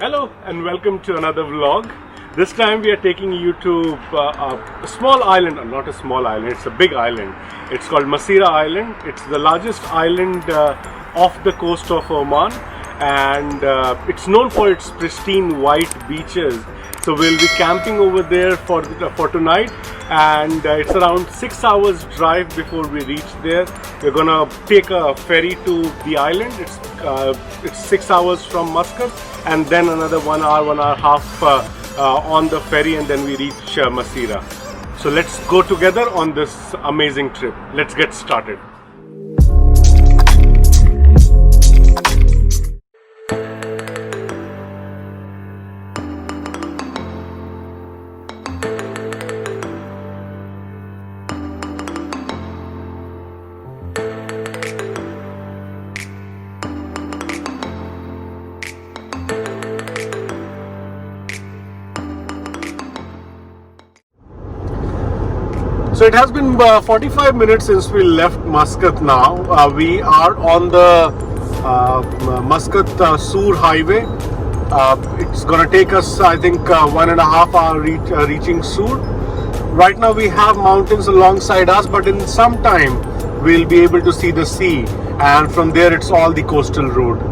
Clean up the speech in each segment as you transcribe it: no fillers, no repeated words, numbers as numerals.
Hello and welcome to another vlog. This time we are taking you to a small island, not a small island, it's a big island. It's called Masira Island. It's the largest island off the coast of Oman, and it's known for its pristine white beaches. So we'll be camping over there for tonight, and it's around 6 hours drive before we reach there. We're gonna take a ferry to the island. It's 6 hours from Muscat, and then another 1 hour, 1.5 hours on the ferry, and then we reach Masira. So let's go together on this amazing trip. Let's get started. So it has been 45 minutes since we left Muscat now. We are on the Muscat-Sur highway. It's going to take us, I think, 1.5 hours reaching Sur. Right now we have mountains alongside us, but in some time we'll be able to see the sea. And from there it's all the coastal road.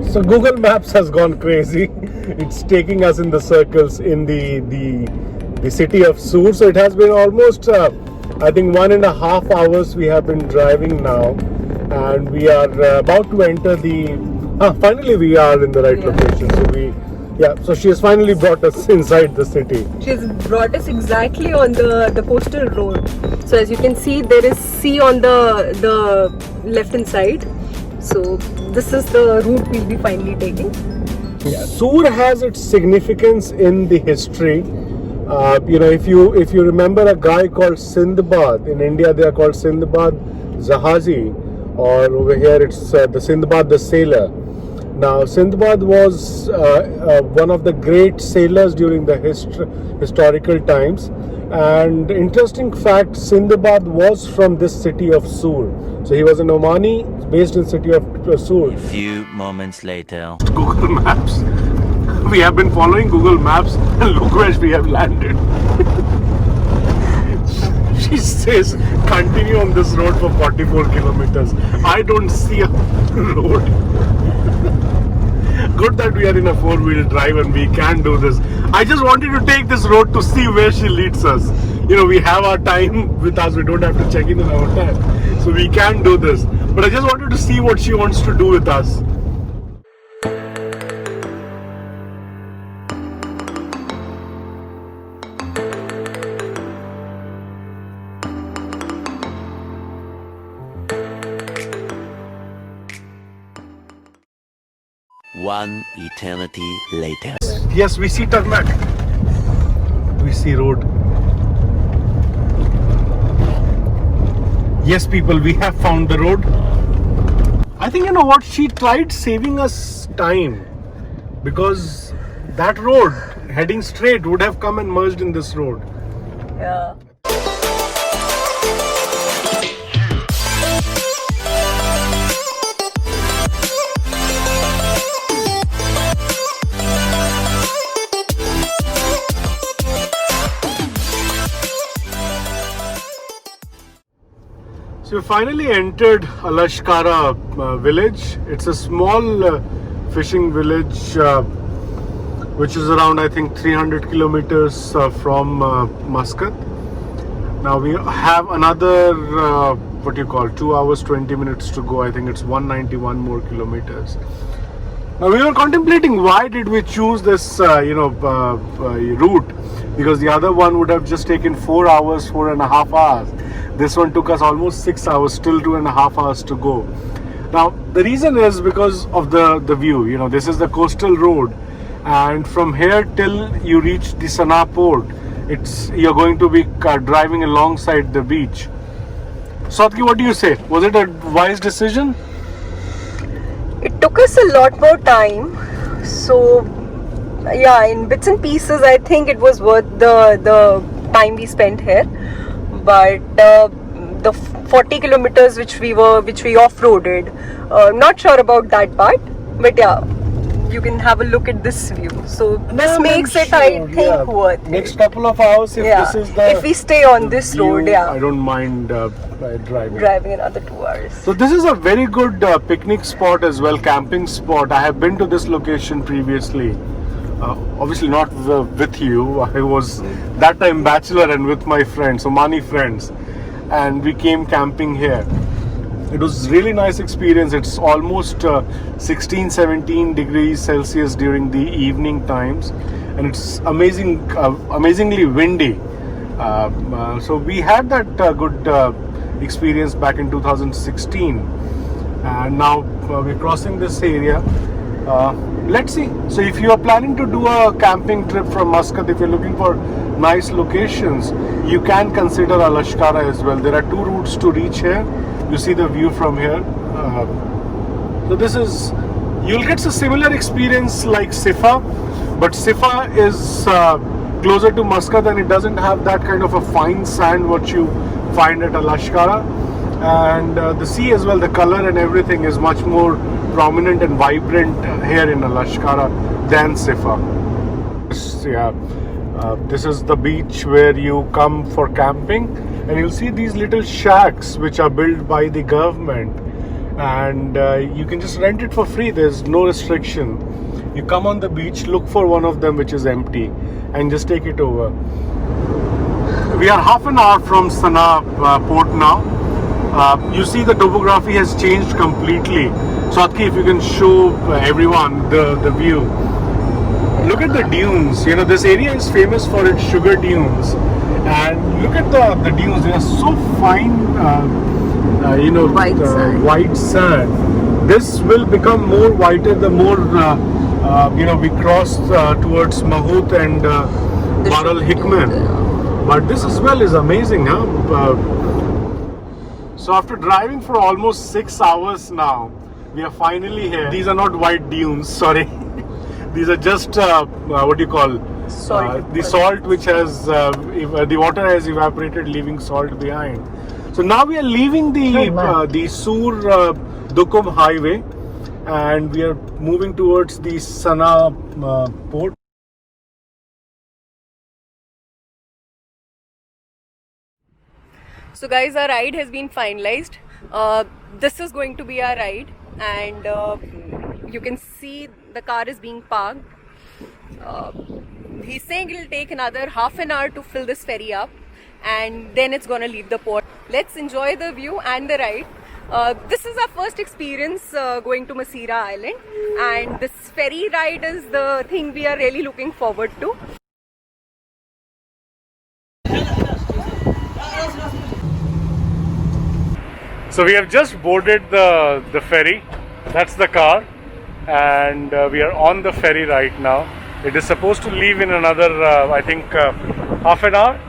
So Google Maps has gone crazy. It's taking us in the circles in the city of Sur. So it has been almost I think 1.5 hours we have been driving now, and we are about to enter the finally we are in the right location. So she has finally brought us inside the city. She has brought us exactly on the coastal road. So as you can see, there is sea on the left hand side. So this is the route we'll be finally taking. Yeah. Sur has its significance in the history. If you remember a guy called Sindbad, in India they are called Sindbad Zahazi, or over here it's the Sindbad the sailor. Now Sindbad was one of the great sailors during the historical times, and interesting fact, Sindbad was from this city of Sur. So he was an Omani based in city of Sur. A few moments later. Google Maps. We have been following Google Maps, and look where we have landed. She says continue on this road for 44 kilometers. I don't see a road. Good that we are in a four-wheel drive and we can do this. I just wanted to take this road to see where she leads us. We have our time with us. We don't have to check in our time. So we can do this. But I just wanted to see what she wants to do with us. One eternity later. Yes, we see tarmac. We see road. Yes, people, we have found the road. I think, what, she tried saving us time, because that road heading straight would have come and merged in this road. Yeah. So we finally entered Alashkara village. It's a small fishing village which is around, I think, 300 kilometers from Muscat. Now we have another 2 hours 20 minutes to go. I think it's 191 more kilometers. Now we were contemplating why did we choose this route, because the other one would have just taken 4 hours, 4.5 hours. This one took us almost 6 hours, still 2.5 hours to go. Now the reason is because of the view. This is the coastal road, and from here till you reach the Sana'a port, you're going to be driving alongside the beach. Sautki, what do you say? Was it a wise decision? It took us a lot more time, so yeah, in bits and pieces I think it was worth the time we spent here. But the 40 kilometers which we off-roaded, not sure about that part, but yeah, you can have a look at this view. So this makes it, I think, worth it. Next couple of hours, if this is the if we stay on this view, road, yeah, I don't mind driving another 2 hours. So this is a very good picnic spot as well, camping spot. I have been to this location previously. Obviously not with you. I was that time bachelor and with my friends, Omani friends, and we came camping here. It was really nice experience. It's almost 16-17 degrees Celsius during the evening times, and it's amazingly windy. So we had that good experience back in 2016, and now we're crossing this area. Let's see. So if you are planning to do a camping trip from Muscat, if you're looking for nice locations, you can consider Alashkara as well. There are 2 routes to reach here. You see the view from here. So this is, you'll get a similar experience like Sifa, but Sifa is closer to Muscat and it doesn't have that kind of a fine sand what you find at Alashkara. And the sea as well, the color and everything is much more prominent and vibrant here in Alashkara than Sifa. Yeah, this is the beach where you come for camping, and you'll see these little shacks which are built by the government, and you can just rent it for free. There's no restriction. You come on the beach, look for one of them which is empty, and just take it over. We are half an hour from Sana'a port now. You see the topography has changed completely. Sautki, if you can show everyone the view. Look at the dunes. You know, this area is famous for its sugar dunes. And look at the dunes. They are so fine, white sand. This will become more whiter the more, we cross towards Mahut and Mar Al Hikman. But this as well is amazing, huh? So after driving for almost 6 hours now, we are finally here. These are not white dunes, sorry. These are just, what do you call? Salt. The salt which has, the water has evaporated, leaving salt behind. So now we are leaving the Sur Dukum highway, and we are moving towards the Sana'a port. So guys, our ride has been finalized. This is going to be our ride, and you can see the car is being parked. He's saying it'll take another half an hour to fill this ferry up, and then it's gonna leave the port. Let's enjoy the view and the ride. This is our first experience going to Masira Island, and this ferry ride is the thing we are really looking forward to. So we have just boarded the ferry. That's the car, and we are on the ferry right now. It is supposed to leave in another, I think, half an hour.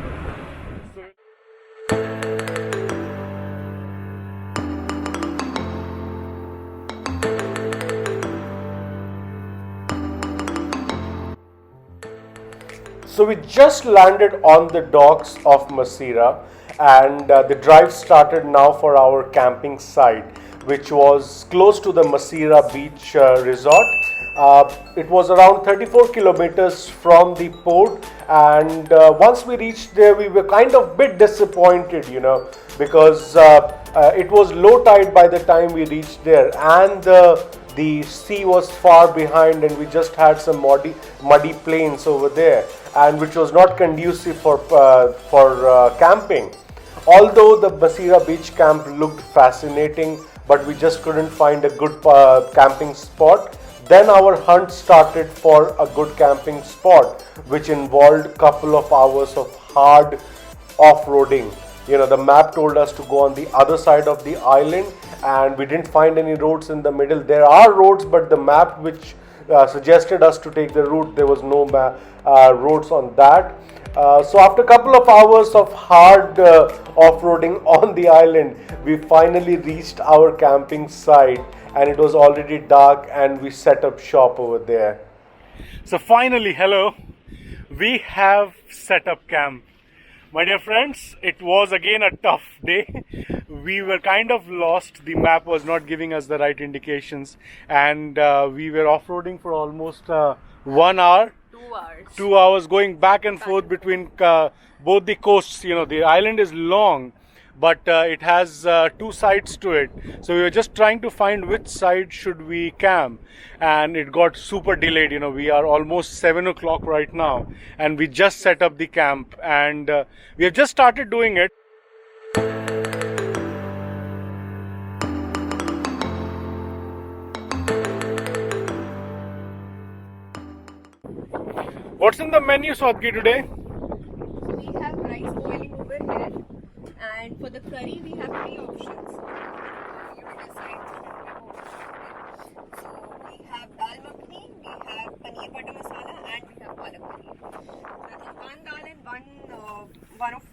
So we just landed on the docks of Masira, and the drive started now for our camping site, which was close to the Masira Beach Resort. It was around 34 kilometers from the port, and once we reached there, we were kind of bit disappointed, because it was low tide by the time we reached there, and the sea was far behind, and we just had some muddy plains over there, and which was not conducive for camping. Although the Masira Beach camp looked fascinating, but we just couldn't find a good camping spot. Then our hunt started for a good camping spot, which involved a couple of hours of hard off-roading. The map told us to go on the other side of the island, and we didn't find any roads in the middle. There are roads, but the map which suggested us to take the route, there was no roads on that. So after a couple of hours of hard off-roading on the island, we finally reached our camping site, and it was already dark, and we set up shop over there. So finally, hello, we have set up camp. My dear friends, it was again a tough day. We were kind of lost. The map was not giving us the right indications, and we were off-roading for almost 1 hour. 2 hours. 2 hours going back and forth between both the coasts. You know, the island is long, but it has 2 sides to it. So we were just trying to find which side should we camp, and it got super delayed. You know, we are almost 7 o'clock right now, and we just set up the camp, and we have just started doing it. What's in the menu, Sadhgi, today? We have rice boiling over here, and for the curry we have 3 options. You decide so we have dal makhani, we have paneer butter masala, and we have palak paneer. So I think one dal and one of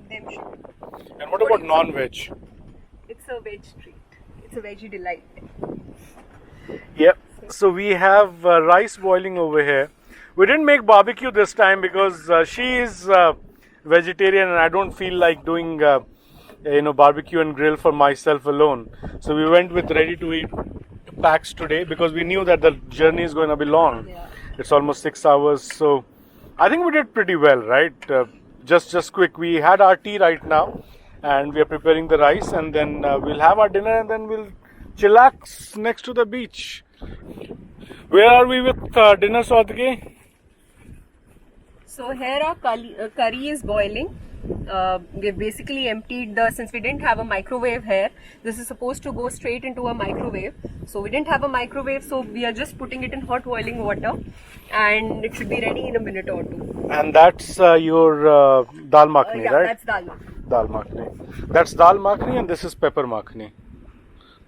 them should. And what about non-veg? It's a veg treat. It's a veggie delight. Yep. So we have rice boiling over here. We didn't make barbecue this time because she is vegetarian, and I don't feel like doing barbecue and grill for myself alone. So we went with ready-to-eat packs today because we knew that the journey is going to be long. Yeah. It's almost 6 hours, so I think we did pretty well, right? Just quick. We had our tea right now, and we are preparing the rice, and then we'll have our dinner, and then we'll chillax next to the beach. Where are we with dinner, Sadhgi? So here our curry is boiling. We've basically emptied since we didn't have a microwave here, this is supposed to go straight into a microwave. So we didn't have a microwave, so we are just putting it in hot boiling water, and it should be ready in a minute or 2. And that's your dal makhani, Yeah, right? that's dal makhani. Dal makhani. That's dal makhani, and this is pepper makhani.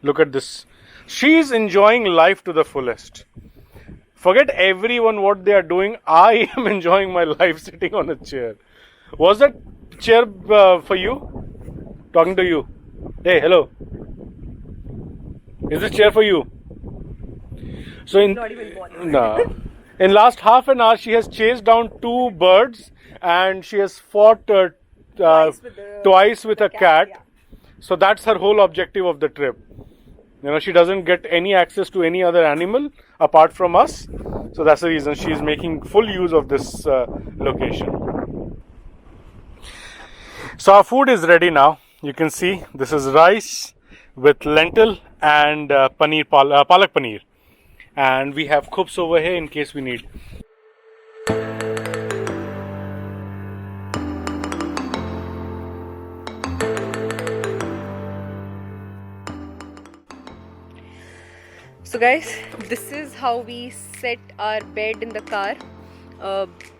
Look at this. She's enjoying life to the fullest. Forget everyone what they are doing. I am enjoying my life sitting on a chair. Was that chair for you? Talking to you. Hey, hello. Is this chair for you? So in Not even bothered. no. In last half an hour, she has chased down 2 birds, and she has fought twice with a cat. Yeah. So that's her whole objective of the trip. You know, she doesn't get any access to any other animal apart from us. So that's the reason she is making full use of this location. So our food is ready now. You can see this is rice with lentil and palak paneer. And we have khubs over here in case we need. So guys, this is how we set our bed in the car.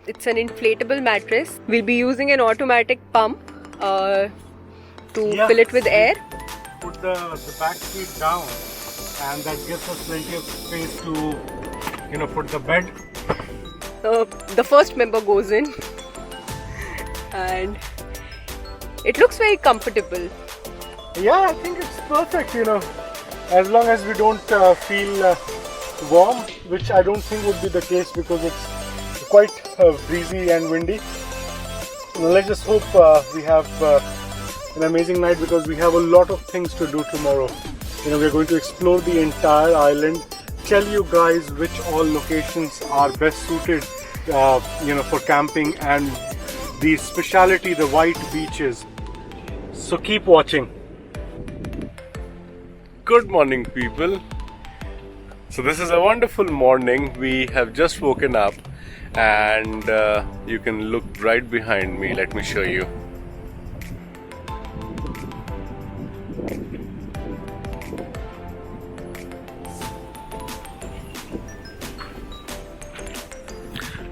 It's an inflatable mattress. We'll be using an automatic pump to fill it with air. Put the back seat down, and that gives us plenty of space to put the bed. The first member goes in, and it looks very comfortable. Yeah, I think it's perfect, as long as we don't feel warm, which I don't think would be the case because it's quite breezy and windy. Let's just hope we have an amazing night because we have a lot of things to do tomorrow. We're going to explore the entire island, tell you guys which all locations are best suited for camping, and the speciality, the white beaches. So keep watching. Good morning, people. So this is a wonderful morning. We have just woken up, and you can look right behind me. Let me show you.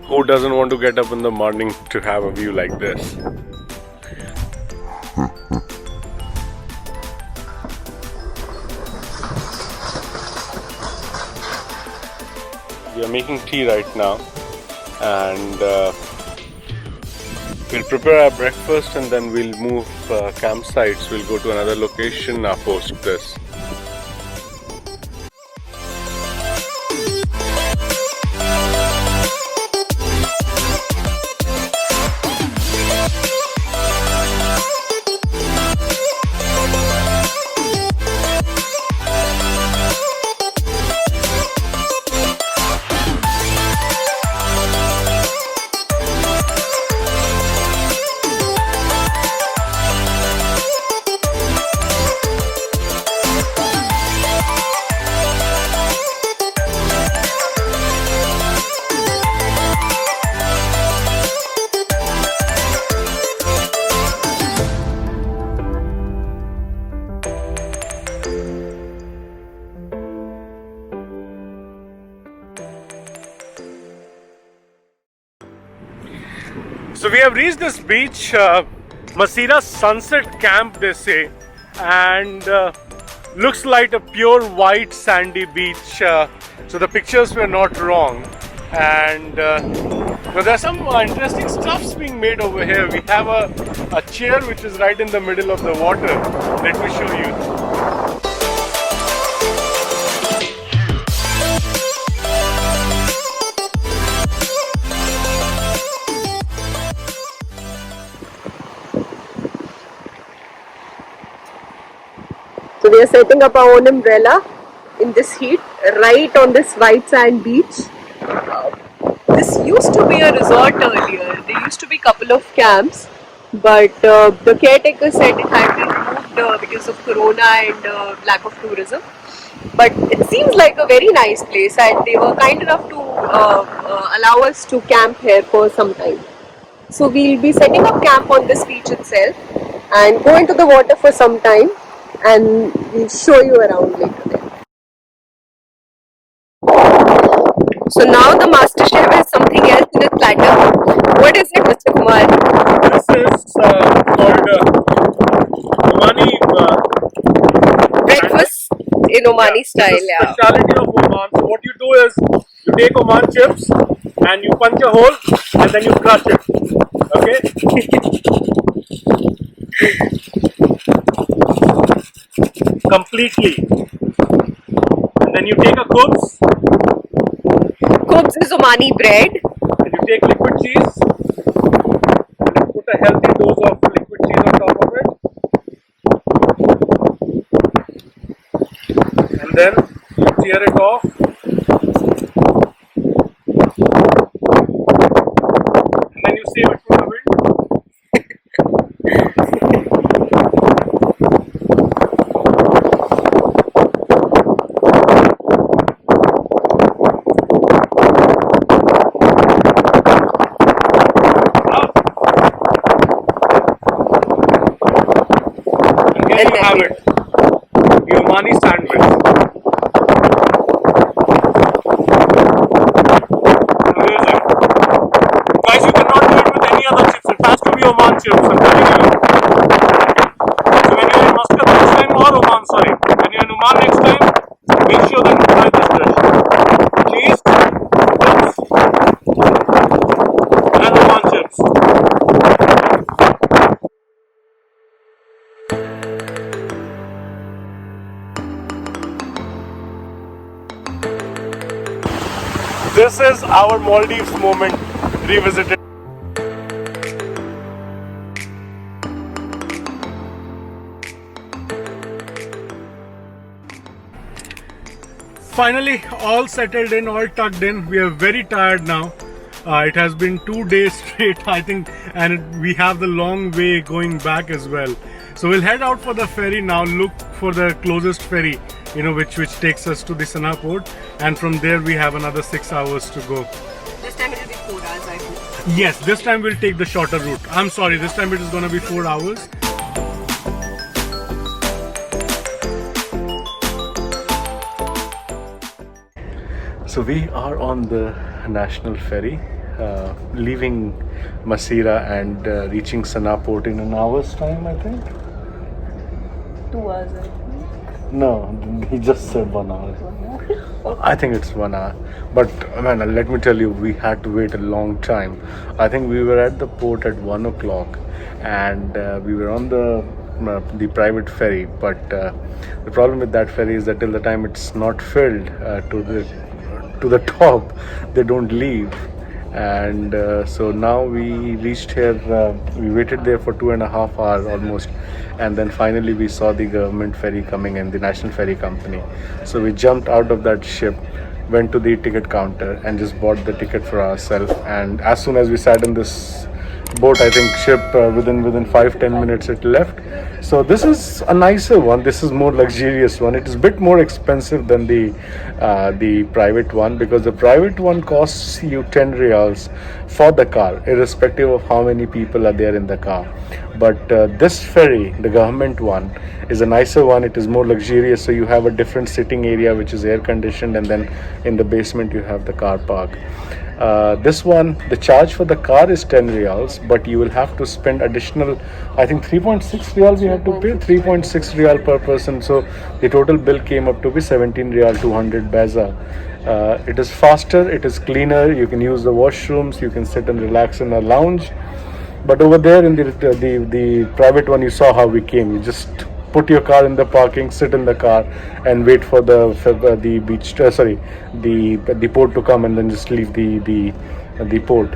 Who doesn't want to get up in the morning to have a view like this? We are making tea right now, and We'll prepare our breakfast and then we'll move campsites. We'll go to another location post this. So we have reached this beach, Masira Sunset Camp they say, and looks like a pure white sandy beach. So the pictures were not wrong, and there's some interesting stuffs being made over here. We have a chair which is right in the middle of the water. Let me show you. So we are setting up our own umbrella in this heat, right on this white sand beach. This used to be a resort earlier. There used to be a couple of camps, but the caretaker said it had been removed because of corona and lack of tourism. But it seems like a very nice place, and they were kind enough to allow us to camp here for some time. So we'll be setting up camp on this beach itself and go into the water for some time, and we'll show you around later then. So now the master chef has something else in his platter. What is it, Mr. Kumar? This is called Omani Breakfast in Omani style, this is yeah. speciality of Oman. So what you do is you take Oman chips and you punch a hole and then you crush it. Okay? Completely. And then you take a khubz Khubz is Omani bread. and you take liquid cheese and you put a healthy dose of liquid cheese on top of it. And then you tear it off. And then you save it for the wind. And you have it, the Omani sandwich. Amazing. Guys, you cannot do it with any other chips. It has to be Oman chips. I'm telling you. So when you're in Muscat next time, or Oman, sorry, when you're in Oman next time, make sure that you try this dish. Cheese, chips, and Oman chips. This is our Maldives moment revisited. Finally, all settled in, all tucked in. We are very tired now. It has been 2 days straight, I think, and we have the long way going back as well. So we'll head out for the ferry now, look for the closest ferry, which takes us to the Sanaa port, and from there we have another 6 hours to go. This time it will be 4 hours, I hope. Yes, this time we'll take the shorter route. I'm sorry, this time it is going to be 4 hours. So we are on the national ferry, leaving Masira and reaching Sanaa port in an hour's time, I think. 2 hours, I think. No, he just said 1 hour. I think it's 1 hour. But man, let me tell you, we had to wait a long time. I think we were at the port at 1 o'clock, and we were on the private ferry. But the problem with that ferry is that till the time it's not filled to the top, they don't leave. And so now we reached here. We waited there for 2.5 hours almost, and then finally we saw the government ferry coming in, the National Ferry Company. So we jumped out of that ship, went to the ticket counter, and just bought the ticket for ourselves. And as soon as we sat in this boat, I think ship, within 5-10 minutes it left. So this is a nicer one. This is more luxurious one. It is a bit more expensive than the private one, because the private one costs you 10 riyals for the car, irrespective of how many people are there in the car. But this ferry, the government one, is a nicer one. It is more luxurious, so you have a different sitting area which is air conditioned, and then in the basement you have the car park. This one, the charge for the car is 10 riyals, but you will have to spend additional, I think 3.6 riyal we had to pay, 3.6 riyal per person. So the total bill came up to be 17 riyal 200 baza. It is faster, it is cleaner, you can use the washrooms, you can sit and relax in a lounge. But over there in the private one, you saw how we came. You just put your car in the parking, sit in the car, and wait for the beach. The port to come, and then just leave the port.